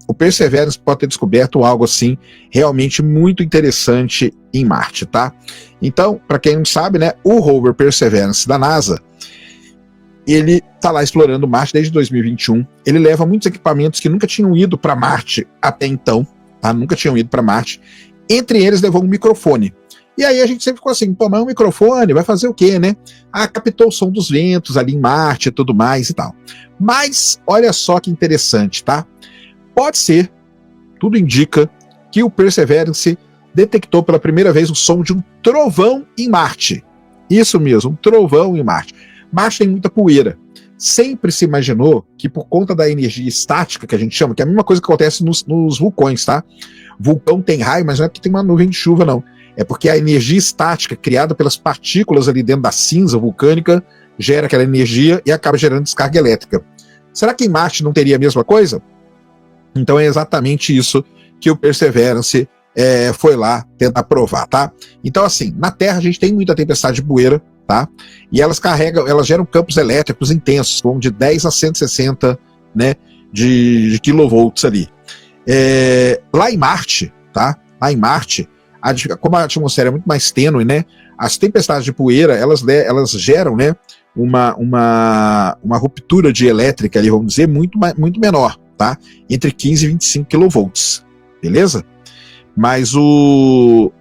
o Perseverance pode ter descoberto algo assim realmente muito interessante em Marte, tá? Então, para quem não sabe, né, o rover Perseverance da NASA, ele está lá explorando Marte desde 2021. Ele leva muitos equipamentos que nunca tinham ido para Marte até então, tá? Nunca tinham ido para Marte. Entre eles levou um microfone. E aí a gente sempre ficou assim, pô, mas um microfone vai fazer o quê, né? Ah, captou o som dos ventos ali em Marte e tudo mais e tal. Mas olha só que interessante, tá? Pode ser, tudo indica, que o Perseverance detectou pela primeira vez o som de um trovão em Marte. Isso mesmo, um trovão em Marte. Marte tem muita poeira. Sempre se imaginou que por conta da energia estática, que a gente chama, que é a mesma coisa que acontece nos vulcões, tá? Vulcão tem raio, mas não é porque tem uma nuvem de chuva, não. É porque a energia estática criada pelas partículas ali dentro da cinza vulcânica gera aquela energia e acaba gerando descarga elétrica. Será que em Marte não teria a mesma coisa? Então é exatamente isso que o Perseverance foi lá tentar provar, tá? Então assim, na Terra a gente tem muita tempestade de poeira, tá? E elas geram campos elétricos intensos, como de 10 a 160, né, de kilovolts ali. Lá em Marte, tá? Lá em Marte, como a atmosfera é muito mais tênue, né? As tempestades de poeira, elas geram, né, uma ruptura de elétrica ali, vamos dizer, muito menor, tá? Entre 15 e 25 kV, beleza? Mas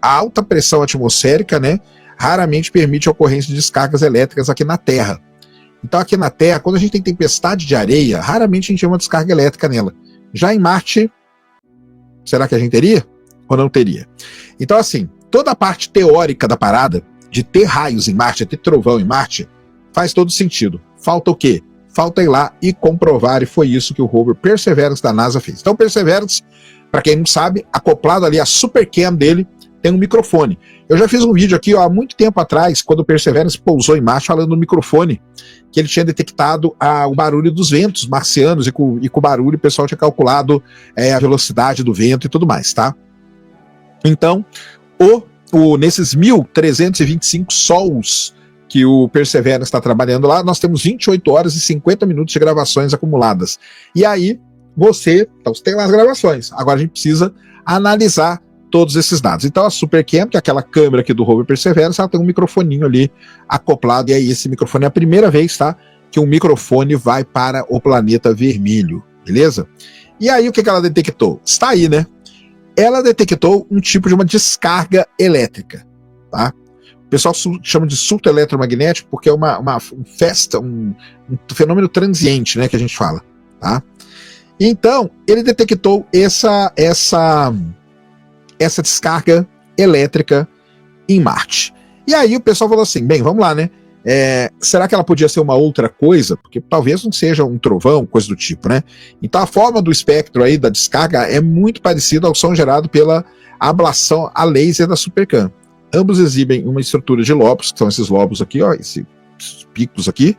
a alta pressão atmosférica, né, raramente permite a ocorrência de descargas elétricas aqui na Terra. Então aqui na Terra, quando a gente tem tempestade de areia, raramente a gente tem uma descarga elétrica nela. Já em Marte, será que a gente teria? Ou não teria? Então assim, toda a parte teórica da parada, de ter raios em Marte, de ter trovão em Marte, faz todo sentido. Falta o quê? Falta ir lá e comprovar, e foi isso que o rover Perseverance da NASA fez. Então o Perseverance, para quem não sabe, acoplado ali à Supercam dele, tem um microfone. Eu já fiz um vídeo aqui há muito tempo atrás, quando o Perseverance pousou em Marte, falando no microfone, que ele tinha detectado o barulho dos ventos marcianos, e com o barulho o pessoal tinha calculado a velocidade do vento e tudo mais, tá? Então, nesses 1.325 sols que o Perseverance está trabalhando lá, nós temos 28 horas e 50 minutos de gravações acumuladas. E aí, você tem lá as gravações. Agora a gente precisa analisar todos esses dados. Então a Supercam, que é aquela câmera aqui do rover Perseverance, ela tem um microfoninho ali acoplado, e aí esse microfone é a primeira vez, tá, que um microfone vai para o planeta vermelho, beleza? E aí o que ela detectou? Está aí, né? Ela detectou um tipo de uma descarga elétrica, tá? O pessoal chama de surto eletromagnético porque é um fenômeno transiente, né, que a gente fala, tá? Então, ele detectou essa descarga elétrica em Marte. E aí o pessoal falou assim, bem, vamos lá, né? Será que ela podia ser uma outra coisa? Porque talvez não seja um trovão, coisa do tipo, né? Então a forma do espectro aí da descarga é muito parecida ao som gerado pela ablação a laser da Supercam. Ambos exibem uma estrutura de lobos, que são esses lobos aqui, ó, esses picos aqui,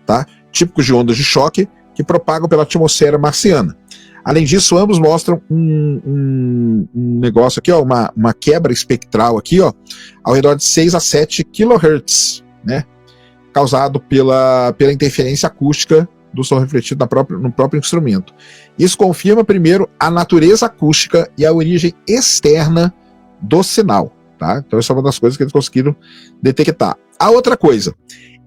tá? Típicos de ondas de choque que propagam pela atmosfera marciana. Além disso, ambos mostram um negócio aqui, ó, uma quebra espectral aqui, ó, ao redor de 6 a 7 kHz, né? Causado pela interferência acústica do som refletido no próprio instrumento. Isso confirma, primeiro, a natureza acústica e a origem externa do sinal, tá? Então essa é uma das coisas que eles conseguiram detectar. A outra coisa,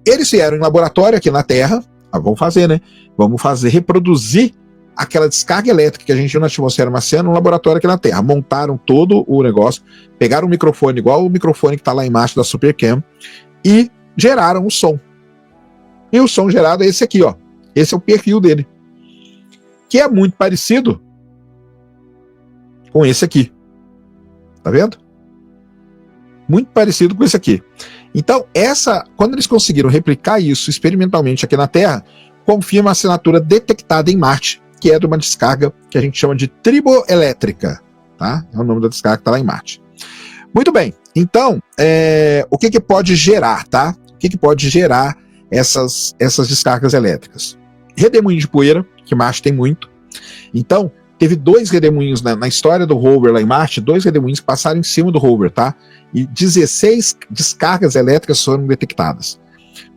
eles vieram em laboratório aqui na Terra, vamos fazer, né? Vamos reproduzir aquela descarga elétrica que a gente viu na atmosfera marciana no laboratório aqui na Terra. Montaram todo o negócio, pegaram um microfone igual o microfone que está lá embaixo da Supercam e geraram o som. E o som gerado é esse aqui, ó. Esse é o perfil dele, que é muito parecido com esse aqui. Tá vendo? Muito parecido com esse aqui. Então, quando eles conseguiram replicar isso experimentalmente aqui na Terra, confirma a assinatura detectada em Marte, que é de uma descarga que a gente chama de triboelétrica, tá? É o nome da descarga que está lá em Marte. Muito bem, então, o que pode gerar, tá? O que pode gerar essas descargas elétricas? Redemoinho de poeira, que Marte tem muito. Então, teve 2 redemoinhos na história do rover lá em Marte, 2 redemoinhos que passaram em cima do rover, tá? E 16 descargas elétricas foram detectadas.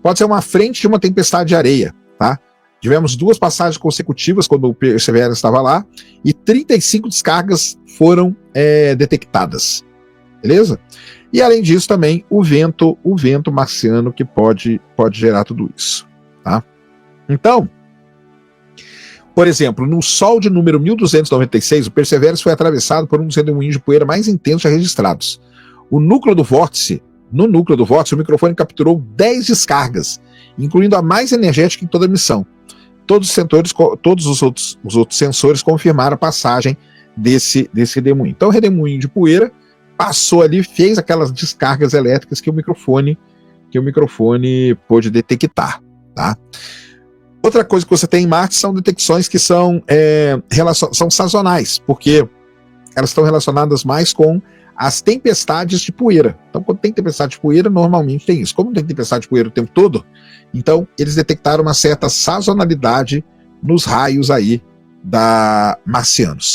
Pode ser uma frente de uma tempestade de areia, tá? Tivemos 2 passagens consecutivas quando o Perseverance estava lá, e 35 descargas foram detectadas, beleza? E além disso também o vento marciano que pode gerar tudo isso, tá? Então, por exemplo, no Sol de número 1296, o Perseverance foi atravessado por um dos redemoinhos de poeira mais intensos já registrados. No núcleo do vórtice, o microfone capturou 10 descargas, incluindo a mais energética em toda a missão. Todos os outros sensores confirmaram a passagem desse redemoinho. Então o redemoinho de poeira passou ali, fez aquelas descargas elétricas que o microfone pôde detectar, tá? Outra coisa que você tem em Marte são detecções que são sazonais, porque elas estão relacionadas mais com as tempestades de poeira. Então, quando tem tempestade de poeira, normalmente tem isso. Como tem tempestade de poeira o tempo todo, então eles detectaram uma certa sazonalidade nos raios aí marcianos.